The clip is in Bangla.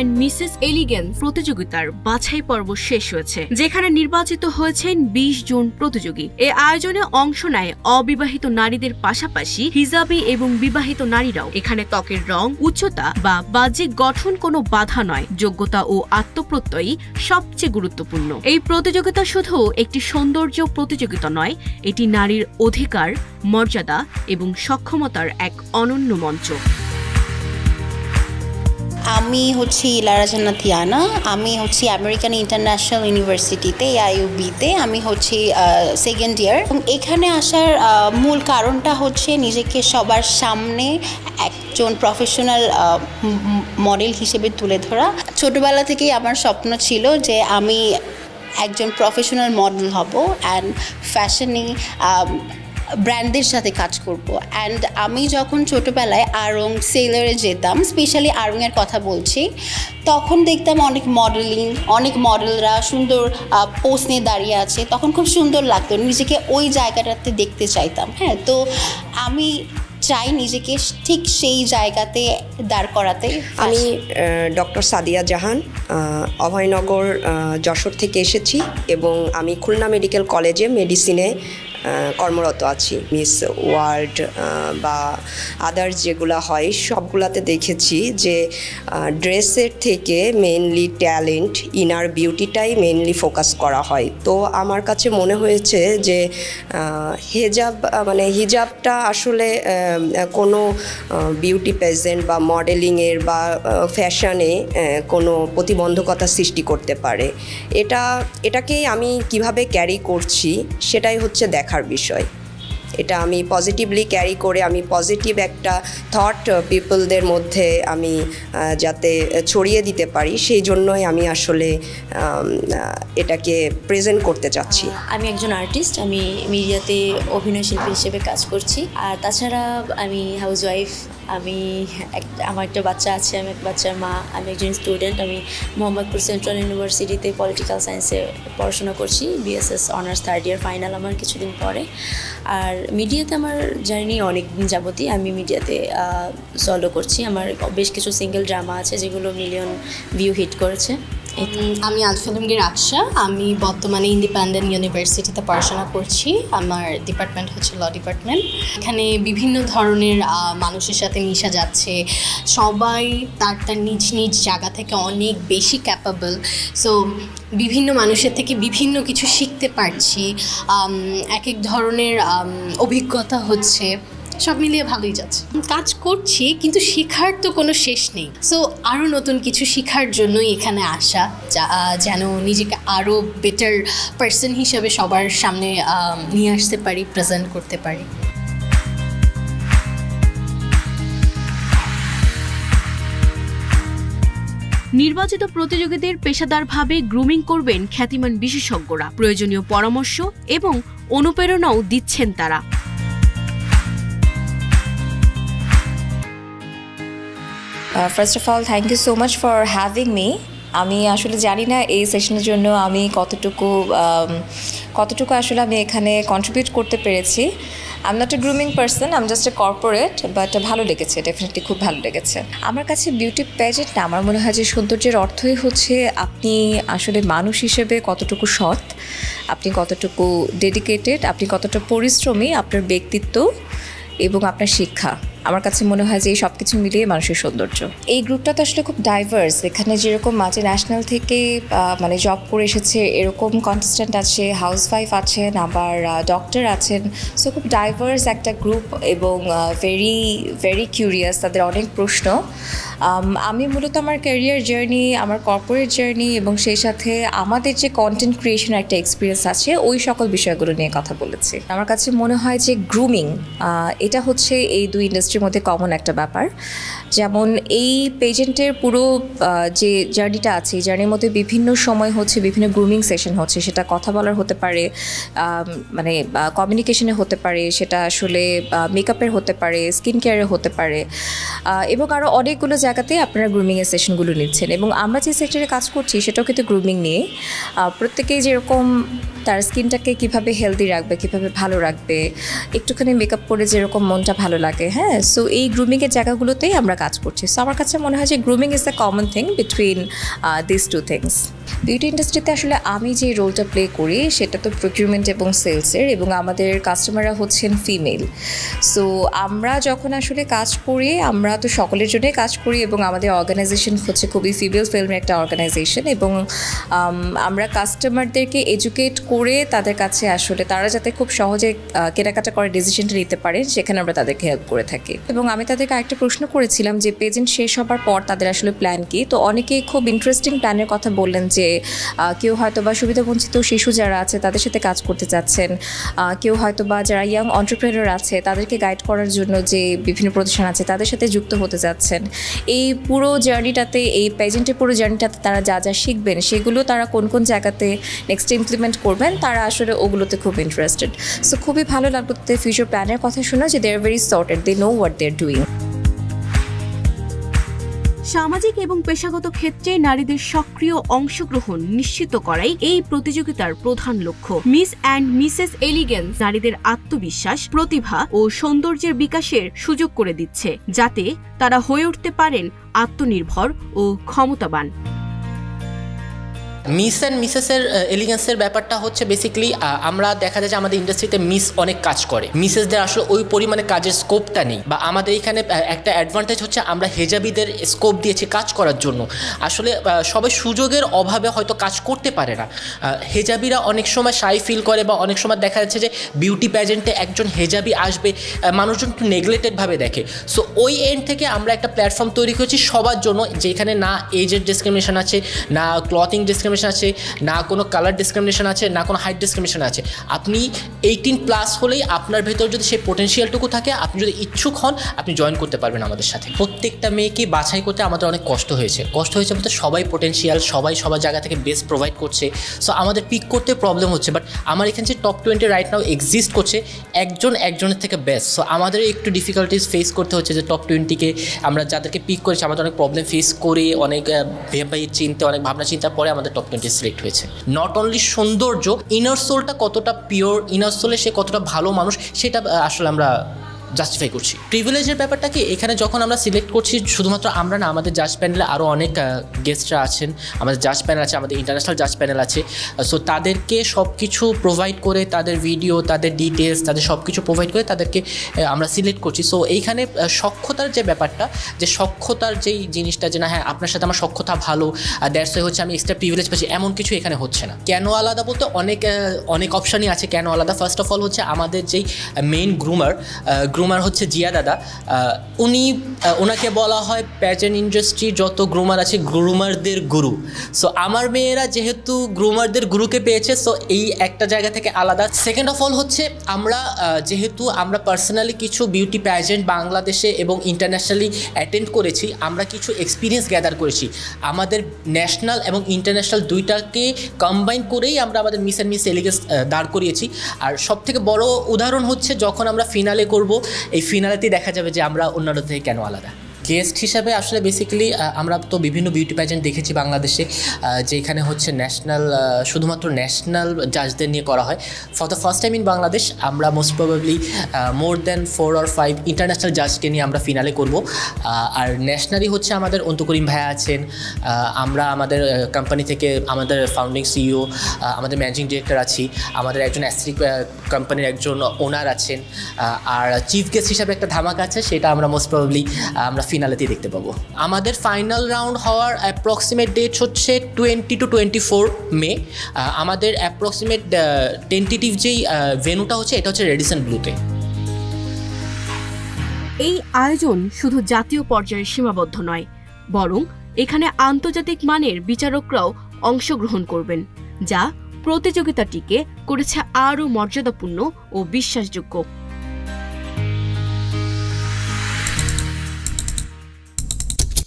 অ্যান্ড মিসেস এলিগেন্স প্রতিযোগিতার বাছাই পর্ব শেষ হয়েছে, যেখানে নির্বাচিত হয়েছেন 20 জন প্রতিযোগী। এ আয়োজনে অংশ নেয় অবিবাহিত নারীদের পাশাপাশি হিজাবি এবং বিবাহিত নারীরাও। এখানে ত্বকের রং, উচ্চতা বা বাহ্যিক গঠন কোনো বাধা নয়, যোগ্যতা ও আত্মপ্রত্যয়ই সবচেয়ে গুরুত্বপূর্ণ। এই প্রতিযোগিতা শুধু একটি সৌন্দর্য প্রতিযোগিতা নয়, এটি নারীর অধিকার, মর্যাদা এবং সক্ষমতার এক অনন্য মঞ্চ। আমি হচ্ছি ইলারা জান্নাত ইয়ানা। আমি হচ্ছি আমেরিকান ইন্টারন্যাশনাল ইউনিভার্সিটিতে AIUB-তে। আমি হচ্ছি সেকেন্ড ইয়ার। এবং এখানে আসার মূল কারণটা হচ্ছে নিজেকে সবার সামনে একজন প্রফেশনাল মডেল হিসেবে তুলে ধরা। ছোটোবেলা থেকেই আমার স্বপ্ন ছিল যে আমি একজন প্রফেশনাল মডেল হব অ্যান্ড ফ্যাশনে ব্র্যান্ডের সাথে কাজ করব। অ্যান্ড আমি যখন ছোটোবেলায় আড়ং সেলারে যেতাম, স্পেশালি আড়ংয়ের কথা বলছি, তখন দেখতাম অনেক মডেলরা সুন্দর পোস্ট নিয়ে দাঁড়িয়ে আছে। তখন খুব সুন্দর লাগতো, নিজেকে ওই জায়গাটাতে দেখতে চাইতাম। হ্যাঁ, তো আমি চাই নিজেকে ঠিক সেই জায়গাতে দাঁড় করাতে। আমি ডক্টর সাদিয়া জাহান, অভয়নগর যশোর থেকে এসেছি এবং আমি খুলনা মেডিকেল কলেজে মেডিসিনে কর্মরত আছি। মিস ওয়ার্ল্ড বা আদার্স যেগুলো হয় সবগুলাতে দেখেছি যে ড্রেসের থেকে মেইনলি ট্যালেন্ট, ইনার বিউটিটাই মেইনলি ফোকাস করা হয়। তো আমার কাছে মনে হয়েছে যে হিজাবটা আসলে কোনো বিউটি পেজেন্ট বা মডেলিংয়ের বা ফ্যাশনে কোনো প্রতিবন্ধকতা সৃষ্টি করতে পারে। এটাকেই আমি কিভাবে ক্যারি করছি সেটাই হচ্ছে দেখার বিষয়। এটা আমি পজিটিভলি ক্যারি করে আমি পজিটিভ একটা থট পিপলদের মধ্যে আমি যাতে ছড়িয়ে দিতে পারি, সেই জন্যই আমি আসলে এটাকে প্রেজেন্ট করতে চাচ্ছি। আমি একজন আর্টিস্ট, আমি মিডিয়াতে অভিনয় শিল্পী হিসেবে কাজ করছি। আর তাছাড়া আমি হাউসওয়াইফ, আমার একটা বাচ্চা আছে, আমি এক বাচ্চার মা, আমি একজন স্টুডেন্ট। আমি মোহাম্মদপুর সেন্ট্রাল ইউনিভার্সিটিতে পলিটিক্যাল সায়েন্সে পড়াশোনা করছি, BSS honours third year final আমার কিছুদিন পরে। আর মিডিয়াতে আমার জার্নি অনেক দিন যাবতই আমি মিডিয়াতে সলো করছি। আমার বেশ কিছু সিঙ্গেল ড্রামা আছে যেগুলো মিলিয়ন ভিউ হিট করেছে। আমি আলফালমগীর আকশা। আমি বর্তমানে ইন্ডিপেন্ডেন্ট ইউনিভার্সিটিতে পড়াশোনা করছি। আমার ডিপার্টমেন্ট হচ্ছে ল ডিপার্টমেন্ট। এখানে বিভিন্ন ধরনের মানুষের সাথে মিশা যাচ্ছে, সবাই তার নিজ নিজ জায়গা থেকে অনেক বেশি ক্যাপাবল। সো বিভিন্ন মানুষের থেকে বিভিন্ন কিছু শিখতে পারছি, এক এক ধরনের অভিজ্ঞতা হচ্ছে, সব মিলিয়ে ভালোই যাচ্ছে। কাজ করছি কিন্তু শেখার তো কোনো শেষ নেই। সো আরও নতুন কিছু শেখার জন্যই এখানে আসা, যেন নিজেকে আরও বেটার পার্সন হিসেবে সবার সামনে নিয়ে আসতে পারি, প্রেজেন্ট করতে পারি। নির্বাচিত প্রতিযোগীদের পেশাদারভাবে গ্রুমিং করবেন খ্যাতিমান বিশেষজ্ঞরা। প্রয়োজনীয় পরামর্শ এবং অনুপ্রেরণাও দিচ্ছেন তারা। First of all thank you so much for having me. আমি আসলে জানি না এই সেশনের জন্য আমি কতটুকু আসলে আমি এখানে কন্ট্রিবিউট করতে পেরেছি। I am not a grooming person, I am just a corporate, but ভালো লেগেছে, ডেফিনেটলি খুব ভালো লেগেছে। আমার কাছে বিউটি প্যাজেন্ট না, আমার মনে হয় যে সৌন্দর্যের অর্থই হচ্ছে আপনি আসলে মানুষ হিসেবে কতটুকু সৎ, আপনি কতটুকু ডেডিকেটেড, আপনি কতটা পরিশ্রমী, আপনার ব্যক্তিত্ব এবং আপনার শিক্ষা। আমার কাছে মনে হয় যে এই সব কিছু মিলিয়ে মানুষের সৌন্দর্য। এই গ্রুপটা তো আসলে খুব ডাইভার্স। এখানে যেরকম মাল্টিন্যাশনাল থেকে জব করে এসেছে এরকম কন্টেস্ট্যান্ট আছে, হাউসওয়াইফ আছেন, আবার ডক্টর আছেন। সো খুব ডাইভার্স একটা গ্রুপ এবং ভেরি ভেরি কিউরিয়াস, তাদের অনেক প্রশ্ন। আমি মূলত আমার ক্যারিয়ার জার্নি, আমার কর্পোরেট জার্নি এবং সেই সাথে আমাদের যে কন্টেন্ট ক্রিয়েশনের একটা এক্সপিরিয়েন্স আছে, ওই সকল বিষয়গুলো নিয়ে কথা বলেছি। আমার কাছে মনে হয় যে গ্রুমিং এটা হচ্ছে এই দুই ইন্ডাস্ট্রির মধ্যে কমন একটা ব্যাপার। যেমন এই পেজেন্টের পুরো যে জার্নিটা আছে, এই জার্নির মধ্যে বিভিন্ন সময় হচ্ছে বিভিন্ন গ্রুমিং সেশন হচ্ছে। সেটা কথা বলার হতে পারে, কমিউনিকেশনে হতে পারে, সেটা আসলে মেকআপের হতে পারে, স্কিন কেয়ারের হতে পারে, এবং আরও অনেকগুলো জায়গাতে আপনারা গ্রুমিংয়ের সেশনগুলো নিচ্ছেন। এবং আমরা যে সেক্টরে কাজ করছি সেটাও কিন্তু গ্রুমিং নিয়ে। প্রত্যেকেই যেরকম তার স্কিনটাকে কিভাবে হেলদি রাখবে, কিভাবে ভালো রাখবে, একটুখানি মেকআপ করে যেরকম মনটা ভালো লাগে। হ্যাঁ, সো এই গ্রুমিংয়ের জায়গাগুলোতেই আমরা কাজ করছি। সো আমার কাছে মনে হয় যে grooming is the common thing between this two things. Beauty ইন্ডাস্ট্রিতে আসলে আমি যে রোলটা প্লে করি সেটা তো প্রকিউরমেন্ট এবং সেলসের, এবং আমাদের কাস্টমাররা হচ্ছেন ফিমেল। সো আমরা যখন আসলে কাজ করি, আমরা তো সকলের জন্যই কাজ করি, এবং আমাদের অর্গানাইজেশন হচ্ছে খুবই ফিমেল ফিল্মের একটা অর্গানাইজেশন, এবং আমরা কাস্টমারদেরকে এডুকেট করে তাদের কাছে আসলে তারা যাতে খুব সহজে কেনাকাটা করে ডিসিশনটা নিতে পারেন, সেখানে আমরা তাদেরকে হেল্প করে থাকি। এবং আমি তাদেরকে আরেকটা প্রশ্ন করেছিলাম যে পেজেন্ট শেষ হবার পর তাদের আসলে প্ল্যান কি। তো অনেকেই খুব ইন্টারেস্টিং প্ল্যানের কথা বললেন যে কেউ হয়তো বা সুবিধাবঞ্চিত শিশু যারা আছে তাদের সাথে কাজ করতে চাচ্ছেন, কেউ হয়তো বা যারা ইয়াং এন্টারপ্রেনার আছে তাদেরকে গাইড করার জন্য যে বিভিন্ন প্রতিষ্ঠান আছে তাদের সাথে যুক্ত হতে যাচ্ছেন। এই পুরো জার্নিটাতে, এই পেজেন্টের পুরো জার্নিটাতে তারা যা যা শিখবেন সেগুলো তারা কোন কোন জায়গাতে নেক্সট ইমপ্লিমেন্ট করবেন, তারা আসলে ওগুলোতে খুব ইন্টারেস্টেড। সো খুবই ভালো লাগলো ফিউচার প্ল্যানের কথা শোনা যে they are very sorted, they know what they are doing. সামাজিক এবং পেশাগত ক্ষেত্রে নারীদের সক্রিয় অংশগ্রহণ নিশ্চিত করাই এই প্রতিযোগিতার প্রধান লক্ষ্য। মিস অ্যান্ড মিসেস এলিগেন্স নারীদের আত্মবিশ্বাস, প্রতিভা ও সৌন্দর্যের বিকাশের সুযোগ করে দিচ্ছে, যাতে তারা হয়ে উঠতে পারেন আত্মনির্ভর ও ক্ষমতাবান। মিস অ্যান্ড মিসেসের এলিগেন্সের ব্যাপারটা হচ্ছে বেসিক্যালি আমরা দেখা যায় যে আমাদের ইন্ডাস্ট্রিতে মিস অনেক কাজ করে, মিসেসদের আসলে ওই পরিমাণে কাজের স্কোপটা নেই। বা আমাদের এখানে একটা অ্যাডভান্টেজ হচ্ছে আমরা হেজাবিদের স্কোপ দিয়েছি কাজ করার জন্য। আসলে সবাই সুযোগের অভাবে হয়তো কাজ করতে পারে না। হেজাবিরা অনেক সময় শাই ফিল করে, বা অনেক সময় দেখা যাচ্ছে যে বিউটি প্যাজেন্টে একজন হেজাবি আসবে, মানুষজন একটু নেগলেক্টেডভাবে দেখে। সো ওই এন্ড থেকে আমরা একটা প্ল্যাটফর্ম তৈরি করেছি সবার জন্য, যেখানে না এজের ডিসক্রিমিনেশন আছে, না ক্লথিং ডিসক্রিমিনেশন আছে, না কোনো কালার ডিসক্রিমিনেশন আছে, না কোনো হাইট ডিসক্রিমিনেশন আছে। আপনি 18+ হলেই আপনার ভেতর যদি সেই পোটেনশিয়ালটুকু থাকে, আপনি যদি ইচ্ছুক হন, আপনি জয়েন করতে পারবেন আমাদের সাথে। প্রত্যেকটা মেয়েকে বাছাই করতে আমাদের অনেক কষ্ট হয়েছে বলতে সবাই পোটেনশিয়াল, সবাই সবার জায়গা থেকে বেস্ট প্রোভাইড করছে। সো আমাদের পিক করতে প্রবলেম হচ্ছে, বাট আমার এখানে যে টপ 20 রাইট নাও এক্সিস্ট করছে, একজনের থেকে বেস্ট। সো আমাদের একটু ডিফিকাল্টিস ফেস করতে হচ্ছে যে টপ 20কে আমরা যাদেরকে পিক করেছি, আমাদের অনেক প্রবলেম ফেস করে, অনেক ভেবে চিন্তে, অনেক ভাবনা চিন্তার পরে আমাদের টপ 20 সিলেক্ট হয়েছে। নট অনলি সৌন্দর্য, ইনার সোলটা কতটা পিওর, ইনার সোলে সে কতটা ভালো মানুষ, সেটা আসলে আমরা জাস্টিফাই করছি। প্রিভিলেজের ব্যাপারটা কি, এখানে যখন আমরা সিলেক্ট করছি শুধুমাত্র আমরা না, আমাদের জাজ প্যানেলে আরও অনেক গেস্টরা আছেন, আমাদের জাজ প্যানেল আছে, আমাদের ইন্টারন্যাশনাল জাজ প্যানেল আছে। সো তাদেরকে সব কিছু প্রোভাইড করে, তাদের ভিডিও, তাদের ডিটেলস, তাদের সব কিছু প্রোভাইড করে তাদেরকে আমরা সিলেক্ট করছি। সো এইখানে সক্ষতার যে ব্যাপারটা, যে সক্ষতার যেই জিনিসটা, যে না হ্যাঁ আপনার সাথে আমার সক্ষতা ভালো, দ্যাটস ওয়াই হচ্ছে আমি এক্সট্রা প্রিভিলেজ পাচ্ছি, এমন কিছু এখানে হচ্ছে না। কেন আলাদা বলতে অনেক অপশানই আছে কেন আলাদা। ফার্স্ট অফ অল হচ্ছে আমাদের যেই মেইন গ্রুমার হচ্ছে জিয়া দাদা, ওনাকে বলা হয় প্যাজেন্ট ইন্ডাস্ট্রি যত গ্রুমার আছে গ্রুমারদের গুরু। সো আমার মেয়েরা যেহেতু গ্রুমারদের গুরুকে পেয়েছে, সো এই একটা জায়গা থেকে আলাদা। সেকেন্ড অফ অল হচ্ছে যেহেতু আমরা পার্সোনালি কিছু বিউটি প্যাজেন্ট বাংলাদেশে এবং ইন্টারন্যাশনালি অ্যাটেন্ড করেছি, আমরা কিছু এক্সপিরিয়েন্স গ্যাদার করেছি। আমাদের ন্যাশনাল এবং ইন্টারন্যাশনাল দুইটাকে কম্বাইন করেই আমরা আমাদের মিস অ্যান্ড মিস এলিগেন্স দাঁড় করিয়েছি। আর সবথেকে বড় উদাহরণ হচ্ছে যখন আমরা ফিনালে করব, এই ফিনালেতেই দেখা যাবে যে আমরা অন্যদের থেকে কেন আলাদা। গেস্ট হিসাবে আসলে বেসিক্যালি আমরা তো বিভিন্ন বিউটি প্যাজেন্ট দেখেছি বাংলাদেশে, যেখানে হচ্ছে শুধুমাত্র ন্যাশনাল জাজদের নিয়ে করা হয়। For the first time in Bangladesh আমরা most probably more than 4 or 5 international জাজকে নিয়ে আমরা ফিনালে করব। আর ন্যাশনালি হচ্ছে আমাদের অন্তু করিম ভাইয়া আছেন, আমরা আমাদের কোম্পানি থেকে আমাদের ফাউন্ডিং সিইও, আমাদের ম্যানেজিং ডিরেক্টর আছি, আমাদের একজন অ্যাস্থেটিক কোম্পানির একজন ওনার আছেন, আর চিফ গেস্ট হিসাবে একটা ধামাকা আছে, সেটা আমরা মোস্ট প্রবাবলি আমরা ফিনালেতেই দেখতে পাবো। আমাদের ফাইনাল রাউন্ড হওয়ার অ্যাপ্রক্সিমেট ডেট হচ্ছে 20 to 24 মে। আমাদের অ্যাপ্রক্সিমেট টেন্টেটিভ যেই ভেন্যুটা হচ্ছে, এটা হচ্ছে রেডিসন ব্লুতে। এই আয়োজন শুধু জাতীয় পর্যায়ে সীমাবদ্ধ নয়, বরং এখানে আন্তর্জাতিক মানের বিচারকরাও অংশগ্রহণ করবেন, যা প্রতিযোগিতাটিকে করেছে আরও মর্যাদাপূর্ণ ও বিশ্বাসযোগ্য।